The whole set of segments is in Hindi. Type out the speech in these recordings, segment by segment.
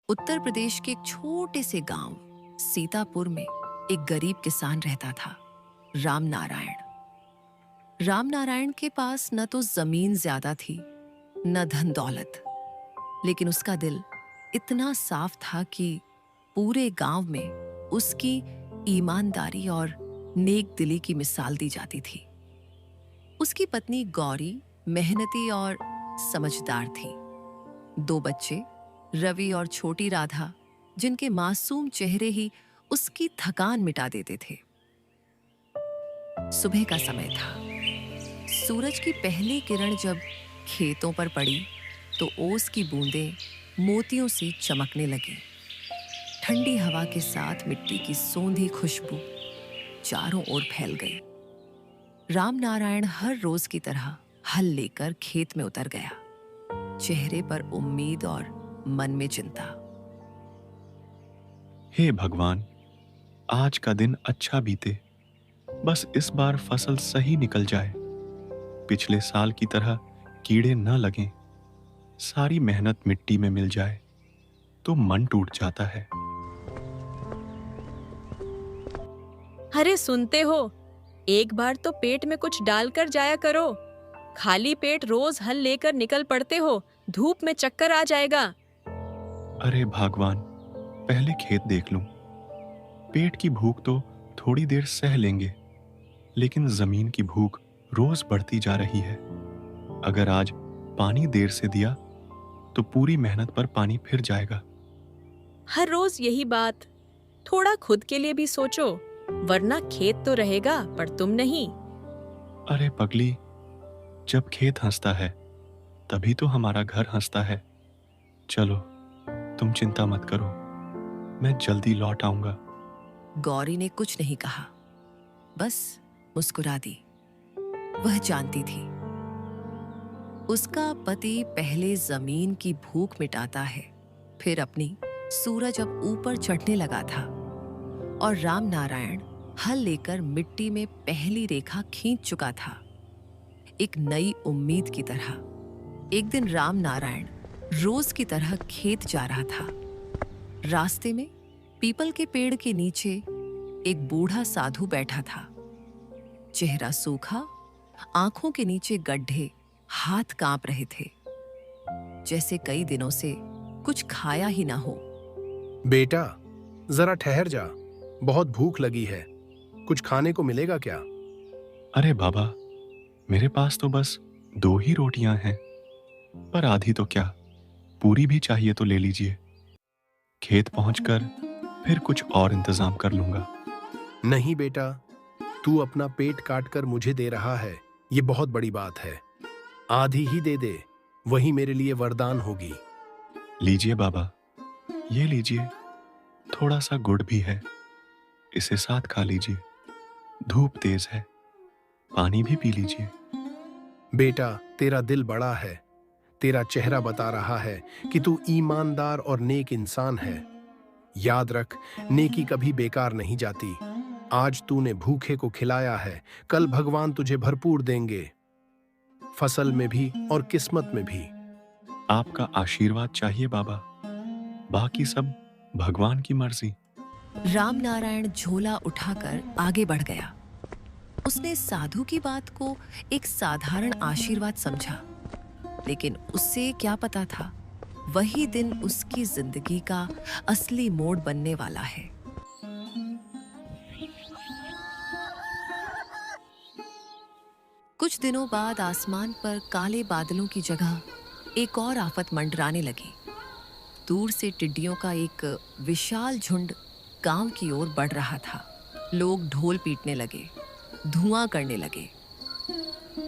उत्तर प्रदेश के एक छोटे से गांव सीतापुर में एक गरीब किसान रहता था, राम नारायण। राम नारायण के पास न तो जमीन ज्यादा थी, न धन दौलत, लेकिन उसका दिल इतना साफ था कि पूरे गांव में उसकी ईमानदारी और नेक दिली की मिसाल दी जाती थी। उसकी पत्नी गौरी मेहनती और समझदार थी। 2 बच्चे, रवि और छोटी राधा, जिनके मासूम चेहरे ही उसकी थकान मिटा देते थे। सुबह का समय था। सूरज की पहली किरण जब खेतों पर पड़ी तो ओस की बूंदें मोतियों सी चमकने लगी। ठंडी हवा के साथ मिट्टी की सोंधी खुशबू चारों ओर फैल गई। राम नारायण हर रोज की तरह हल लेकर खेत में उतर गया, चेहरे पर उम्मीद और मन में चिंता। हे भगवान, आज का दिन अच्छा बीते। बस इस बार फसल सही निकल जाए, पिछले साल की तरह कीड़े न लगें, सारी मेहनत मिट्टी में मिल जाए तो मन टूट जाता है। अरे सुनते हो, एक बार तो पेट में कुछ डालकर जाया करो। खाली पेट रोज हल लेकर निकल पड़ते हो, धूप में चक्कर आ जाएगा। अरे भगवान, पहले खेत देख लूं। पेट की भूख तो थोड़ी देर सह लेंगे, लेकिन जमीन की भूख रोज बढ़ती जा रही है। अगर आज पानी देर से दिया तो पूरी मेहनत पर पानी फिर जाएगा। हर रोज यही बात। थोड़ा खुद के लिए भी सोचो, वरना खेत तो रहेगा पर तुम नहीं। अरे पगली, जब खेत हंसता है तभी तो हमारा घर हंसता है। चलो, तुम चिंता मत करो, मैं जल्दी लौट आऊंगा। गौरी ने कुछ नहीं कहा, बस मुस्कुरा दी। वह जानती थी उसका पति पहले जमीन की भूख मिटाता है, फिर अपनी सूरज अब ऊपर चढ़ने लगा था और राम नारायण हल लेकर मिट्टी में पहली रेखा खींच चुका था, एक नई उम्मीद की तरह। एक दिन राम नारायण रोज की तरह खेत जा रहा था। रास्ते में पीपल के पेड़ के नीचे एक बूढ़ा साधु बैठा था। चेहरा सूखा, आंखों के नीचे गड्ढे, हाथ कांप रहे थे, जैसे कई दिनों से कुछ खाया ही ना हो। बेटा, जरा ठहर जा, बहुत भूख लगी है। कुछ खाने को मिलेगा क्या? अरे बाबा, मेरे पास तो बस 2 ही रोटियां हैं, पर आधी तो क्या, पूरी भी चाहिए तो ले लीजिए। खेत पहुंचकर फिर कुछ और इंतजाम कर लूंगा। नहीं बेटा, तू अपना पेट काट कर मुझे दे रहा है, ये बहुत बड़ी बात है। आधी ही दे दे, वही मेरे लिए वरदान होगी। लीजिए बाबा, ये लीजिए। थोड़ा सा गुड़ भी है, इसे साथ खा लीजिए। धूप तेज है, पानी भी पी लीजिए। बेटा, तेरा दिल बड़ा है। तेरा चेहरा बता रहा है कि तू ईमानदार और नेक इंसान है। याद रख, नेकी कभी बेकार नहीं जाती। आज तूने भूखे को खिलाया है, कल भगवान तुझे भरपूर देंगे, फसल में भी और किस्मत में भी। आपका आशीर्वाद चाहिए बाबा, बाकी सब भगवान की मर्जी। राम नारायण झोला उठाकर आगे बढ़ गया। उसने साधु की बात को एक साधारण आशीर्वाद समझा, लेकिन उससे क्या पता था वही दिन उसकी जिंदगी का असली मोड़ बनने वाला है। कुछ दिनों बाद आसमान पर काले बादलों की जगह एक और आफत मंडराने लगी। दूर से टिड्डियों का एक विशाल झुंड गांव की ओर बढ़ रहा था। लोग ढोल पीटने लगे, धुआं करने लगे,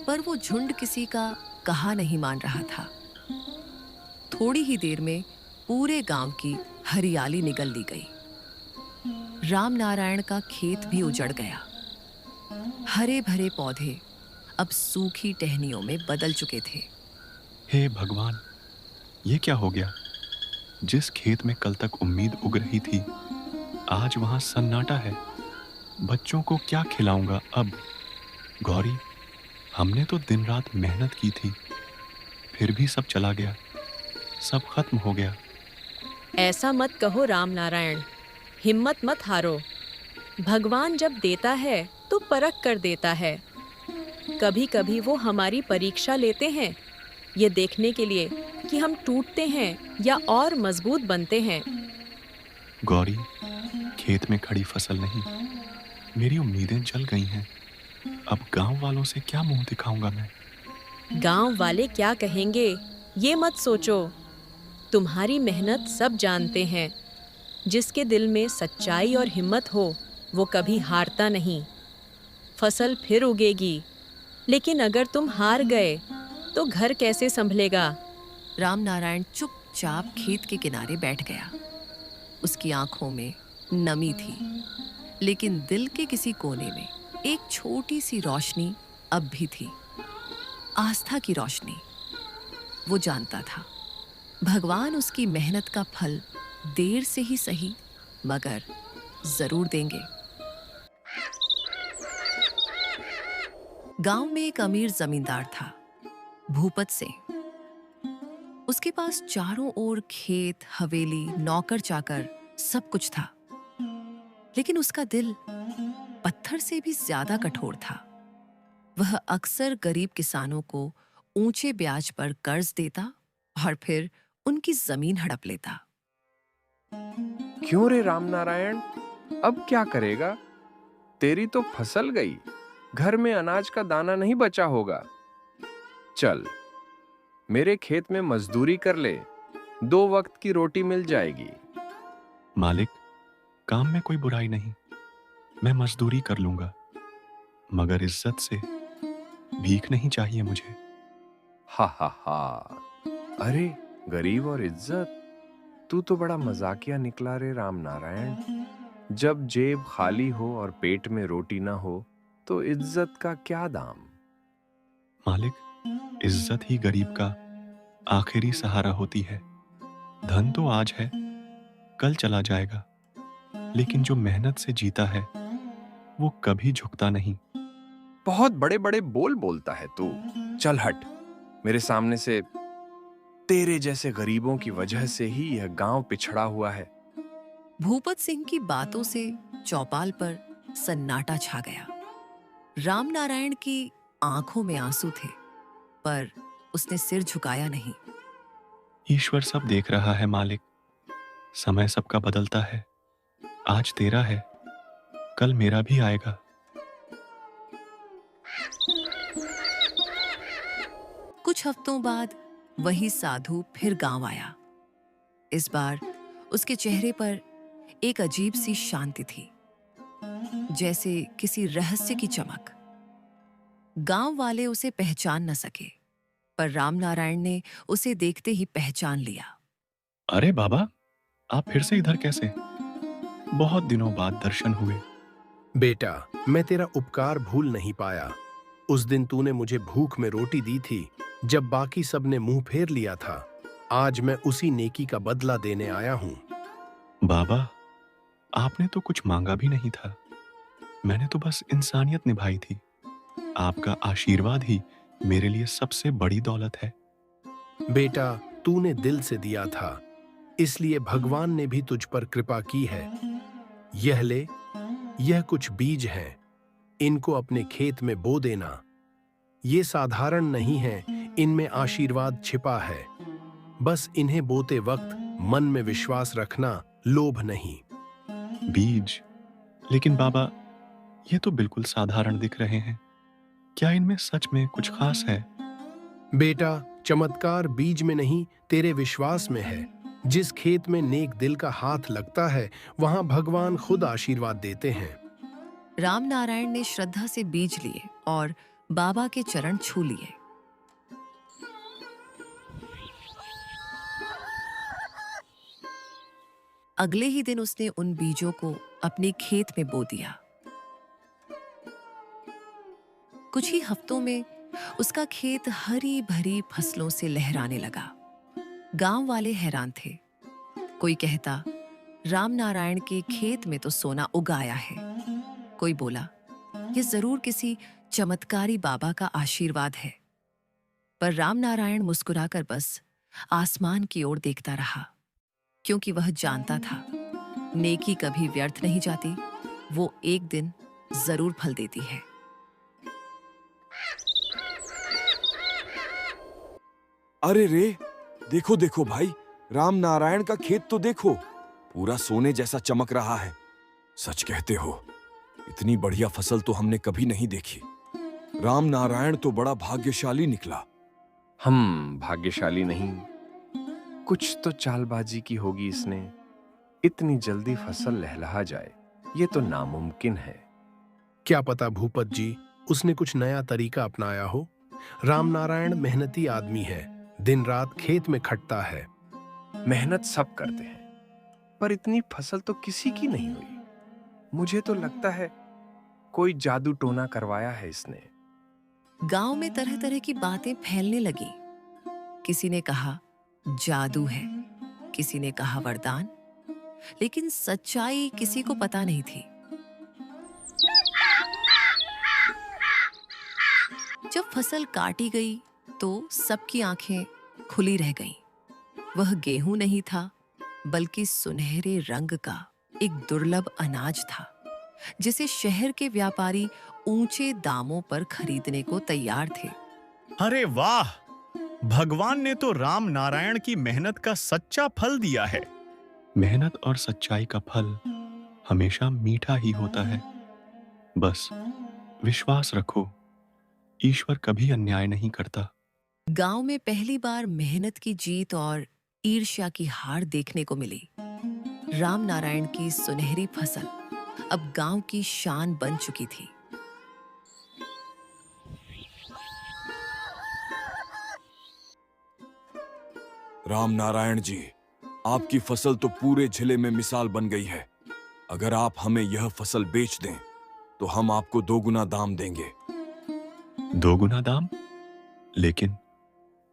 पर वो झुंड किसी का कहा नहीं मान रहा था। थोड़ी ही देर में पूरे गांव की हरियाली निगल ली गई। राम नारायण का खेत भी उजड़ गया। हरे भरे पौधे अब सूखी टहनियों में बदल चुके थे। हे भगवान, ये क्या हो गया? जिस खेत में कल तक उम्मीद उग रही थी, आज वहां सन्नाटा है। बच्चों को क्या खिलाऊंगा अब? गौरी, हमने तो दिन रात मेहनत की थी, फिर भी सब चला गया, सब खत्म हो गया। ऐसा मत कहो राम नारायण, हिम्मत मत हारो। भगवान जब देता है तो परख कर देता है। कभी कभी वो हमारी परीक्षा लेते हैं, ये देखने के लिए कि हम टूटते हैं या और मजबूत बनते हैं। गौरी, खेत में खड़ी फसल नहीं, मेरी उम्मीदें जल गई हैं। अब गांव वालों से क्या मुंह दिखाऊंगा मैं? गांव वाले क्या कहेंगे ये मत सोचो। तुम्हारी मेहनत सब जानते हैं। जिसके दिल में सच्चाई और हिम्मत हो वो कभी हारता नहीं। फसल फिर उगेगी, लेकिन अगर तुम हार गए तो घर कैसे संभलेगा? राम नारायण चुपचाप खेत के किनारे बैठ गया। उसकी आंखों में नमी थी, लेकिन दिल के किसी कोने में एक छोटी सी रोशनी अब भी थी, आस्था की रोशनी। वो जानता था भगवान उसकी मेहनत का फल देर से ही सही मगर जरूर देंगे। गांव में एक अमीर जमींदार था, भूपत सिंह। उसके पास चारों ओर खेत, हवेली, नौकर चाकर सब कुछ था, लेकिन उसका दिल पत्थर से भी ज्यादा कठोर था। वह अक्सर गरीब किसानों को ऊंचे ब्याज पर कर्ज देता और फिर उनकी जमीन हड़प लेता। क्यों रे राम नारायण, अब क्या करेगा? तेरी तो फसल गई, घर में अनाज का दाना नहीं बचा होगा। चल, मेरे खेत में मजदूरी कर ले, 2 वक्त की रोटी मिल जाएगी। मालिक, काम में कोई बुराई नहीं, मैं मजदूरी कर लूंगा, मगर इज्जत से। भीख नहीं चाहिए मुझे। हा हा हा। अरे गरीब और इज्जत, तू तो बड़ा मजाकिया निकला रे राम नारायण। जब जेब खाली हो और पेट में रोटी ना हो तो इज्जत का क्या दाम? मालिक, इज्जत ही गरीब का आखिरी सहारा होती है। धन तो आज है, कल चला जाएगा, लेकिन जो मेहनत से जीता है वो कभी झुकता नहीं। बहुत बड़े बड़े बोल बोलता है तू। चल हट मेरे सामने से। तेरे जैसे गरीबों की वजह से ही यह गांव पिछड़ा हुआ है। भूपत सिंह की बातों से चौपाल पर सन्नाटा छा गया। राम नारायण की आंखों में आंसू थे, पर उसने सिर झुकाया नहीं। ईश्वर सब देख रहा है मालिक, समय सबका बदलता है। आज तेरा है, कल मेरा भी आएगा। कुछ हफ्तों बाद वही साधु फिर गांव आया। इस बार उसके चेहरे पर एक अजीब सी शांति थी, जैसे किसी रहस्य की चमक। गांव वाले उसे पहचान न सके, पर राम नारायण ने उसे देखते ही पहचान लिया। अरे बाबा, आप फिर से इधर कैसे? बहुत दिनों बाद दर्शन हुए। बेटा, मैं तेरा उपकार भूल नहीं पाया। उस दिन तूने मुझे भूख में रोटी दी थी, जब बाकी सब ने मुंह फेर लिया था। आज मैं उसी नेकी का बदला देने आया हूं। बाबा, आपने तो कुछ मांगा भी नहीं था, मैंने तो बस इंसानियत निभाई थी। आपका आशीर्वाद ही मेरे लिए सबसे बड़ी दौलत है। बेटा, तूने दिल से दिया था, इसलिए भगवान ने भी तुझ पर कृपा की है। यह ले, यह कुछ बीज हैं, इनको अपने खेत में बो देना। ये साधारण नहीं है, इनमें आशीर्वाद छिपा है। बस इन्हें बोते वक्त मन में विश्वास रखना, लोभ नहीं। बीज? लेकिन बाबा, ये तो बिल्कुल साधारण दिख रहे हैं। क्या इनमें सच में कुछ खास है? बेटा, चमत्कार बीज में नहीं, तेरे विश्वास में है। जिस खेत में नेक दिल का हाथ लगता है, वहां भगवान खुद आशीर्वाद देते हैं। राम नारायण ने श्रद्धा से बीज लिए और बाबा के चरण छू लिए। अगले ही दिन उसने उन बीजों को अपने खेत में बो दिया। कुछ ही हफ्तों में उसका खेत हरी भरी फसलों से लहराने लगा। गांव वाले हैरान थे। कोई कहता, राम नारायण के खेत में तो सोना उगाया है। कोई बोला, ये जरूर किसी चमत्कारी बाबा का आशीर्वाद है। पर राम नारायण मुस्कुराकर बस आसमान की ओर देखता रहा। क्योंकि वह जानता था नेकी कभी व्यर्थ नहीं जाती, वो एक दिन जरूर फल देती है। अरे रे, देखो देखो भाई, राम नारायण का खेत तो देखो, पूरा सोने जैसा चमक रहा है। सच कहते हो, इतनी बढ़िया फसल तो हमने कभी नहीं देखी। राम नारायण तो बड़ा भाग्यशाली निकला। हम भाग्यशाली नहीं, कुछ तो चालबाजी की होगी इसने। इतनी जल्दी फसल लहलहा जाए, ये तो नामुमकिन है। क्या पता भूपत जी, उसने कुछ नया तरीका अपनाया हो। रामनारायण मेहनती आदमी है, दिन रात खेत में खटता है। मेहनत सब करते हैं, पर इतनी फसल तो किसी की नहीं हुई। मुझे तो लगता है कोई जादू टोना करवाया है इसने। गांव में तरह तरह की बातें फैलने लगी। किसी ने कहा जादू है, किसी ने कहा वरदान, लेकिन सच्चाई किसी को पता नहीं थी। जब फसल काटी गई तो सबकी आंखें खुली रह गईं। वह गेहूं नहीं था, बल्कि सुनहरे रंग का एक दुर्लभ अनाज था, जिसे शहर के व्यापारी ऊंचे दामों पर खरीदने को तैयार थे। अरे वाह! भगवान ने तो राम नारायण की मेहनत का सच्चा फल दिया है। मेहनत और सच्चाई का फल हमेशा मीठा ही होता है। बस विश्वास रखो, ईश्वर कभी अन्याय नहीं करता। गांव में पहली बार मेहनत की जीत और ईर्ष्या की हार देखने को मिली। राम नारायण की सुनहरी फसल अब गांव की शान बन चुकी थी। राम नारायण जी, आपकी फसल तो पूरे जिले में मिसाल बन गई है। अगर आप हमें यह फसल बेच दें, तो हम आपको 2 गुना दाम देंगे। 2 गुना दाम? लेकिन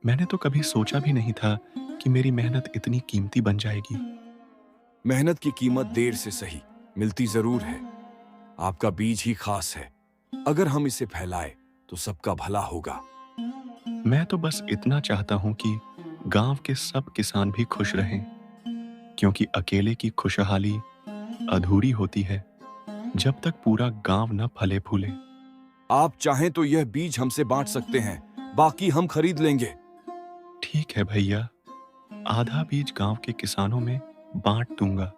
मैंने तो कभी सोचा भी नहीं था कि मेरी मेहनत इतनी कीमती बन जाएगी। मेहनत की कीमत देर से सही मिलती जरूर है। आपका बीज ही खास है। अगर हम इसे फैलाए तो सबका भला होगा। मैं तो बस इतना चाहता हूं कि गांव के सब किसान भी खुश रहें, क्योंकि अकेले की खुशहाली अधूरी होती है जब तक पूरा गांव न फले फूले। आप चाहें तो यह बीज हमसे बांट सकते हैं, बाकी हम खरीद लेंगे। ठीक है भैया, आधा बीज गांव के किसानों में बांट दूंगा,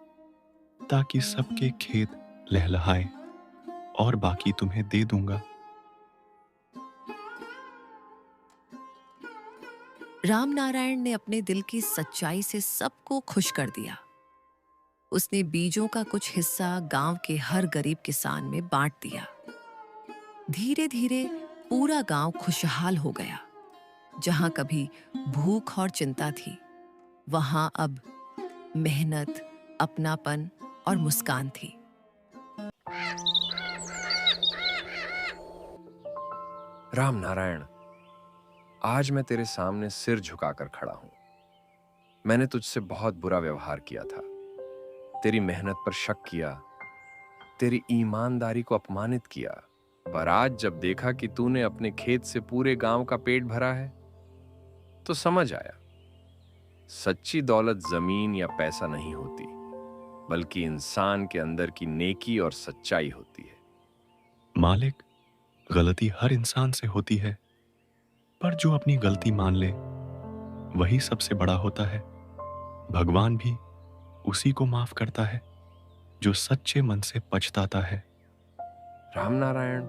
ताकि सबके खेत लहलहाए, और बाकी तुम्हें दे दूंगा। रामनारायण ने अपने दिल की सच्चाई से सबको खुश कर दिया। उसने बीजों का कुछ हिस्सा गांव के हर गरीब किसान में बांट दिया। धीरे धीरे पूरा गांव खुशहाल हो गया। जहां कभी भूख और चिंता थी, वहां अब मेहनत, अपनापन और मुस्कान थी। राम नारायण, आज मैं तेरे सामने सिर झुकाकर खड़ा हूं। मैंने तुझसे बहुत बुरा व्यवहार किया था, तेरी मेहनत पर शक किया, तेरी ईमानदारी को अपमानित किया। पर आज जब देखा कि तूने अपने खेत से पूरे गांव का पेट भरा है, तो समझ आया, सच्ची दौलत जमीन या पैसा नहीं होती, बल्कि इंसान के अंदर की नेकी और सच्चाई होती है। मालिक, गलती हर इंसान से होती है, पर जो अपनी गलती मान ले वही सबसे बड़ा होता है। भगवान भी उसी को माफ करता है जो सच्चे मन से पछताता है। राम नारायण,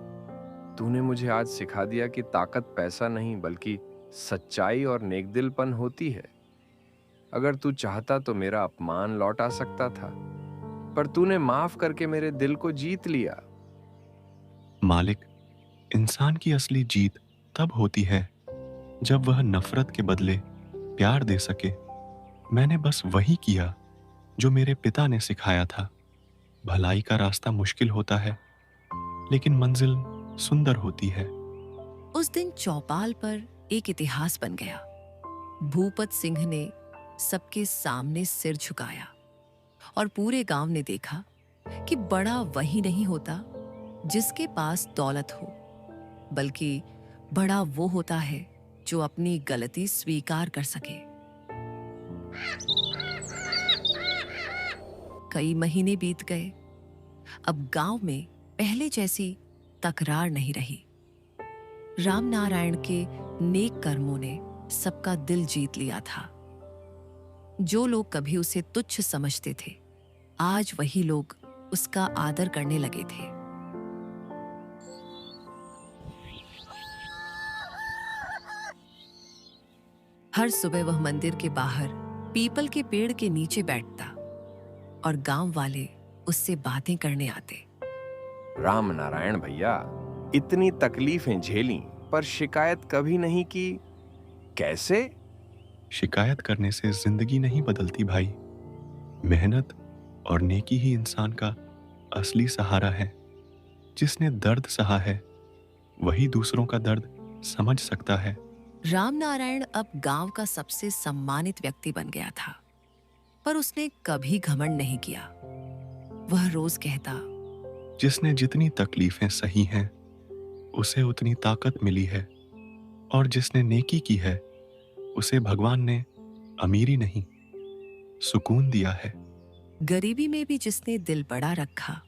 तूने मुझे आज सिखा दिया कि ताकत पैसा नहीं बल्कि सच्चाई और नेकदिलपन होती है। अगर तू चाहता तो मेरा अपमान लौटा सकता था, पर तूने माफ करके मेरे दिल को जीत लिया। मालिक, इंसान की असली जीत तब होती है जब वह नफरत के बदले प्यार दे सके। मैंने बस वही किया जो मेरे पिता ने सिखाया था। भलाई का रास्ता मुश्किल होता है, लेकिन मंजिल सुंदर होती है। उस दिन चौपाल पर एक इतिहास बन गया। भूपत सिंह ने सबके सामने सिर झुकाया और पूरे गांव ने देखा कि बड़ा वही नहीं होता जिसके पास दौलत हो, बल्कि बड़ा वो होता है जो अपनी गलती स्वीकार कर सके। कई महीने बीत गए। अब गांव में पहले जैसी तकरार नहीं रही। राम नारायण के नेक कर्मों ने सबका दिल जीत लिया था। जो लोग कभी उसे तुच्छ समझते थे, आज वही लोग उसका आदर करने लगे थे। हर सुबह वह मंदिर के बाहर पीपल के पेड़ के नीचे बैठता और गांव वाले उससे बातें करने आते। राम नारायण भैया, इतनी तकलीफें झेली पर शिकायत कभी नहीं की, कैसे? शिकायत करने से जिंदगी नहीं बदलती भाई। मेहनत और नेकी ही इंसान का असली सहारा है। जिसने दर्द सहा है वही दूसरों का दर्द समझ सकता है। राम नारायण अब गांव का सबसे सम्मानित व्यक्ति बन गया था, पर उसने कभी घमंड नहीं किया। वह रोज कहता, जिसने जितनी तकलीफें सही हैं उसे उतनी ताकत मिली है, और जिसने नेकी की है उसे भगवान ने अमीरी नहीं सुकून दिया है। गरीबी में भी जिसने दिल बड़ा रखा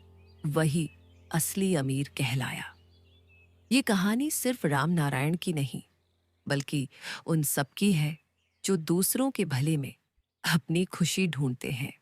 वही असली अमीर कहलाया। ये कहानी सिर्फ राम नारायण की नहीं, बल्कि उन सबकी है जो दूसरों के भले में अपनी खुशी ढूंढते हैं।